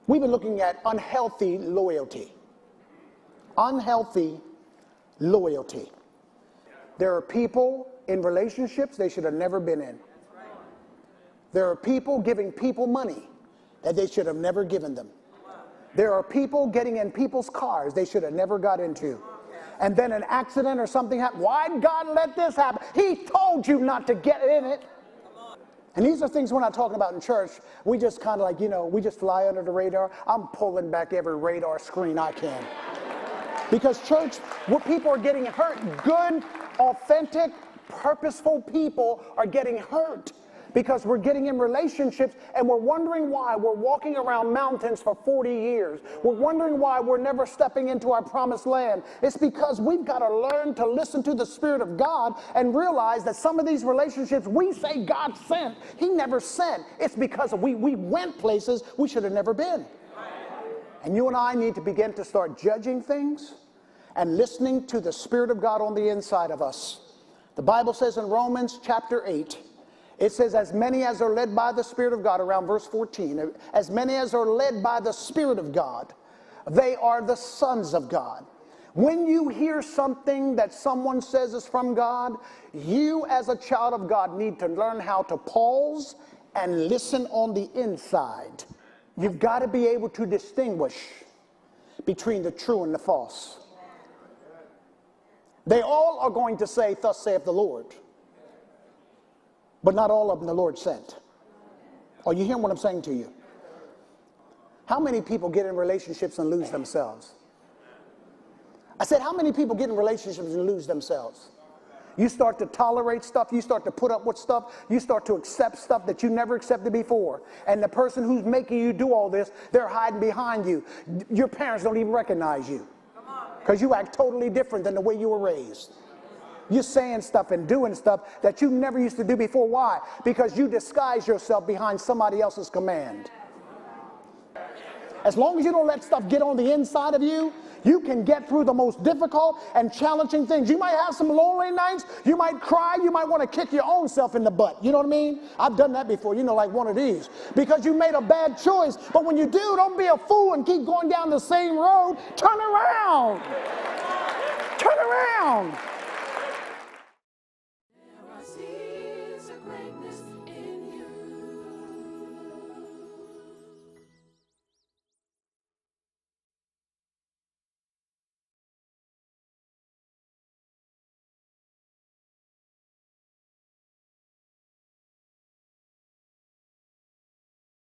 We've been looking at unhealthy loyalty. Unhealthy loyalty. There are people in relationships they should have never been in. There are people giving people money that they should have never given them. There are people getting in people's cars they should have never got into. And then an accident or something happened. Why did God let this happen? He told you not to get in it. And these are things we're not talking about in church. We just kind of like, we just fly under the radar. I'm pulling back every radar screen I can. Because church, where people are getting hurt, good, authentic, purposeful people are getting hurt. Because we're getting in relationships and we're wondering why we're walking around mountains for 40 years. We're wondering why we're never stepping into our promised land. It's because we've got to learn to listen to the Spirit of God and realize that some of these relationships we say God sent, He never sent. It's because we went places we should have never been. And you and I need to begin to start judging things and listening to the Spirit of God on the inside of us. The Bible says in Romans chapter 8, it says, as many as are led by the Spirit of God, around verse 14, as many as are led by the Spirit of God, they are the sons of God. When you hear something that someone says is from God, you as a child of God need to learn how to pause and listen on the inside. You've got to be able to distinguish between the true and the false. They all are going to say, thus saith the Lord. But not all of them the Lord sent. Are you hearing what I'm saying to you? How many people get in relationships and lose themselves? I said, how many people get in relationships and lose themselves? You start to tolerate stuff, you start to put up with stuff, you start to accept stuff that you never accepted before. And the person who's making you do all this, they're hiding behind you. Your parents don't even recognize you. Because you act totally different than the way you were raised. You're saying stuff and doing stuff that you never used to do before. Why? Because you disguise yourself behind somebody else's command. As long as you don't let stuff get on the inside of you, you can get through the most difficult and challenging things. You might have some lonely nights. You might cry. You might want to kick your own self in the butt. You know what I mean? I've done that before, like one of these. Because you made a bad choice. But when you do, don't be a fool and keep going down the same road. Turn around. Turn around.